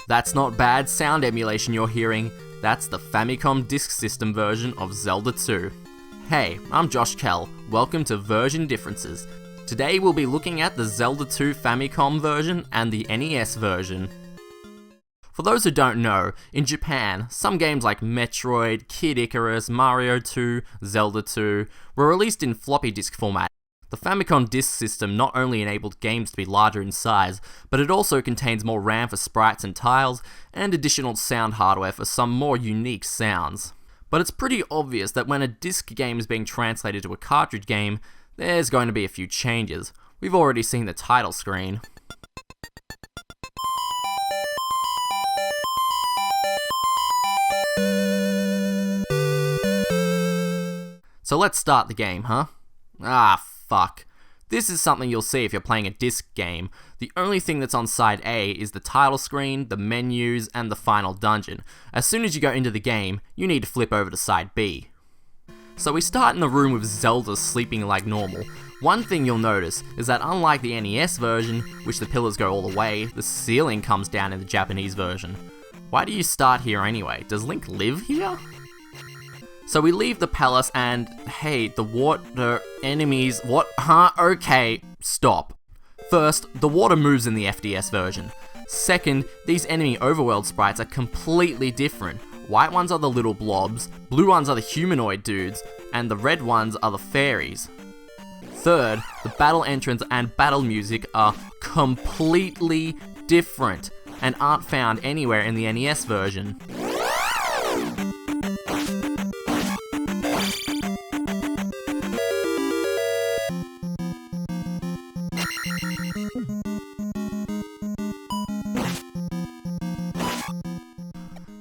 That's not bad sound emulation you're hearing, that's the Famicom Disk System version of Zelda 2. Hey, I'm Josh Kell, welcome to Version Differences. Today we'll be looking at the Zelda 2 Famicom version and the NES version. For those who don't know, in Japan, some games like Metroid, Kid Icarus, Mario 2, Zelda 2 were released in floppy disk format. The Famicom Disk System not only enabled games to be larger in size, but it also contains more RAM for sprites and tiles, and additional sound hardware for some more unique sounds. But it's pretty obvious that when a disc game is being translated to a cartridge game, there's going to be a few changes. We've already seen the title screen. So let's start the game, huh? Fuck. This is something you'll see if you're playing a disc game. The only thing that's on side A is the title screen, the menus, and the final dungeon. As soon as you go into the game, you need to flip over to side B. So we start in the room with Zelda sleeping like normal. One thing you'll notice is that unlike the NES version, which the pillars go all the way, the ceiling comes down in the Japanese version. Why do you start here anyway? Does Link live here? So we leave the palace and, hey, the water enemies, what? Huh? Okay, stop. First, the water moves in the FDS version. Second, these enemy overworld sprites are completely different. White ones are the little blobs, blue ones are the humanoid dudes, and the red ones are the fairies. Third, the battle entrance and battle music are completely different and aren't found anywhere in the NES version.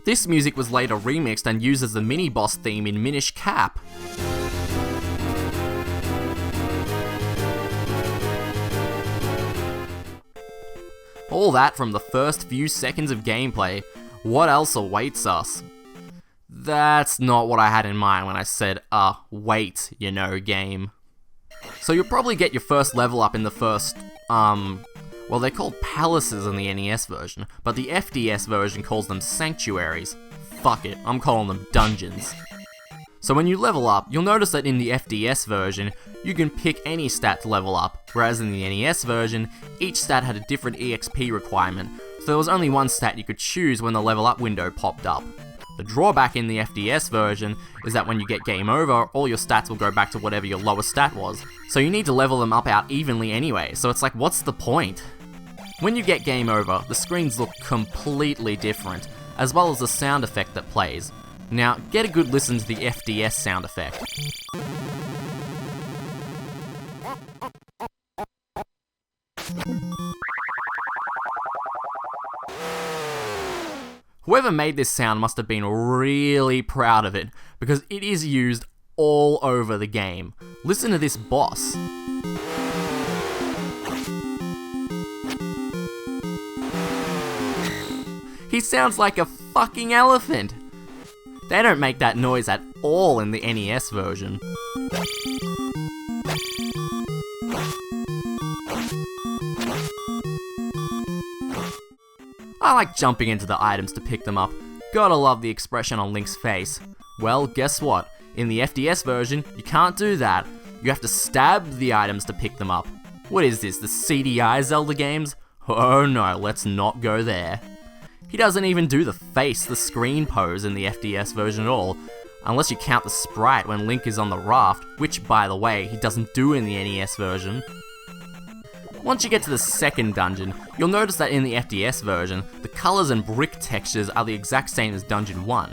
This music was later remixed and used as the mini-boss theme in Minish Cap. All that from the first few seconds of gameplay. What else awaits us? That's not what I had in mind when I said, wait, you know, game. So you'll probably get your first level up in the first, well, they're called palaces in the NES version, but the FDS version calls them sanctuaries. Fuck it, I'm calling them dungeons. So when you level up, you'll notice that in the FDS version, you can pick any stat to level up, whereas in the NES version, each stat had a different EXP requirement, so there was only one stat you could choose when the level up window popped up. The drawback in the FDS version is that when you get game over, all your stats will go back to whatever your lowest stat was, so you need to level them up out evenly anyway, so it's like, what's the point? When you get game over, the screens look completely different, as well as the sound effect that plays. Now, get a good listen to the FDS sound effect. Whoever made this sound must have been really proud of it, because it is used all over the game. Listen to this boss. He sounds like a fucking elephant! They don't make that noise at all in the NES version. I like jumping into the items to pick them up. Gotta love the expression on Link's face. Well, guess what? In the FDS version, you can't do that. You have to stab the items to pick them up. What is this, the CDI Zelda games? Oh no, let's not go there. He doesn't even do the face, the screen pose in the FDS version at all, unless you count the sprite when Link is on the raft, which, by the way, he doesn't do in the NES version. Once you get to the second dungeon, you'll notice that in the FDS version, the colours and brick textures are the exact same as Dungeon 1.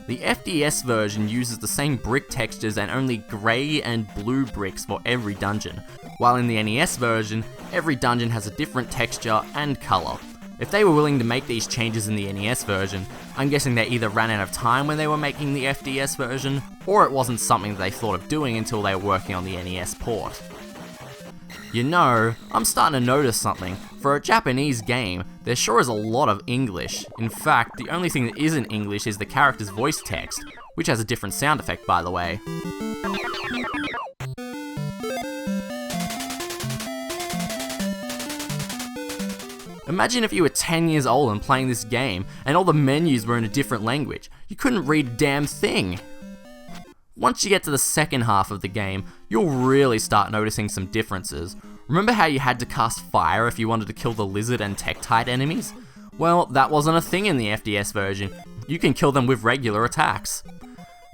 The FDS version uses the same brick textures and only grey and blue bricks for every dungeon, while in the NES version, every dungeon has a different texture and colour. If they were willing to make these changes in the NES version, I'm guessing they either ran out of time when they were making the FDS version, or it wasn't something that they thought of doing until they were working on the NES port. You know, I'm starting to notice something. For a Japanese game, there sure is a lot of English. In fact, the only thing that isn't English is the character's voice text, which has a different sound effect, by the way. Imagine if you were 10 years old and playing this game, and all the menus were in a different language. You couldn't read a damn thing. Once you get to the second half of the game, you'll really start noticing some differences. Remember how you had to cast fire if you wanted to kill the lizard and Tektite enemies? Well, that wasn't a thing in the FDS version. You can kill them with regular attacks,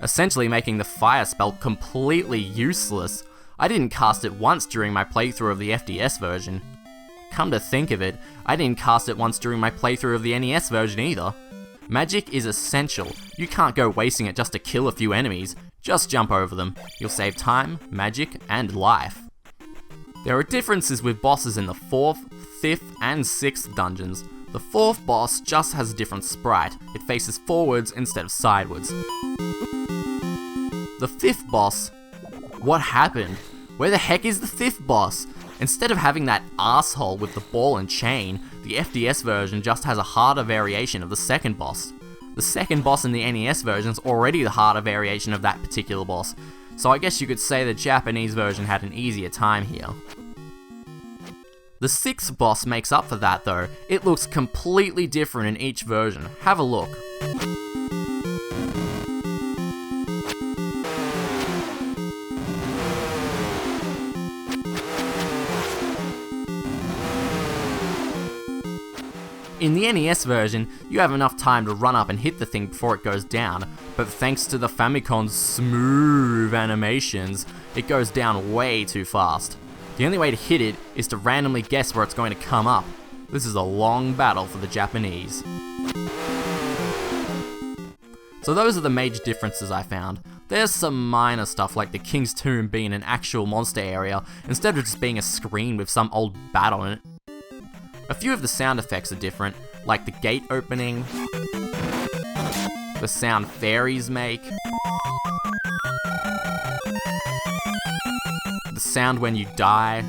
essentially making the fire spell completely useless. I didn't cast it once during my playthrough of the FDS version. Come to think of it, I didn't cast it once during my playthrough of the NES version either. Magic is essential. You can't go wasting it just to kill a few enemies. Just jump over them. You'll save time, magic, and life. There are differences with bosses in the 4th, 5th, and 6th dungeons. The 4th boss just has a different sprite. It faces forwards instead of sideways. The 5th boss... What happened? Where the heck is the 5th boss? Instead of having that asshole with the ball and chain, the FDS version just has a harder variation of the 2nd boss. The 2nd boss in the NES version is already the harder variation of that particular boss, so I guess you could say the Japanese version had an easier time here. The 6th boss makes up for that though. It looks completely different in each version. Have a look. In the NES version, you have enough time to run up and hit the thing before it goes down, but thanks to the Famicom's smooth animations, it goes down way too fast. The only way to hit it is to randomly guess where it's going to come up. This is a long battle for the Japanese. So those are the major differences I found. There's some minor stuff like the King's Tomb being an actual monster area instead of just being a screen with some old bat on it. A few of the sound effects are different, like the gate opening, the sound fairies make, the sound when you die,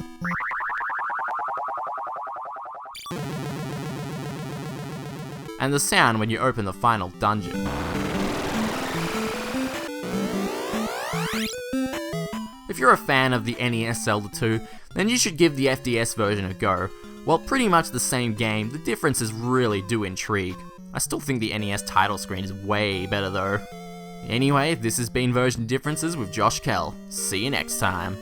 and the sound when you open the final dungeon. If you're a fan of the NES Zelda 2, then you should give the FDS version a go. While pretty much the same game, the differences really do intrigue. I still think the NES title screen is way better though. Anyway, this has been Version Differences with Josh Kell. See you next time.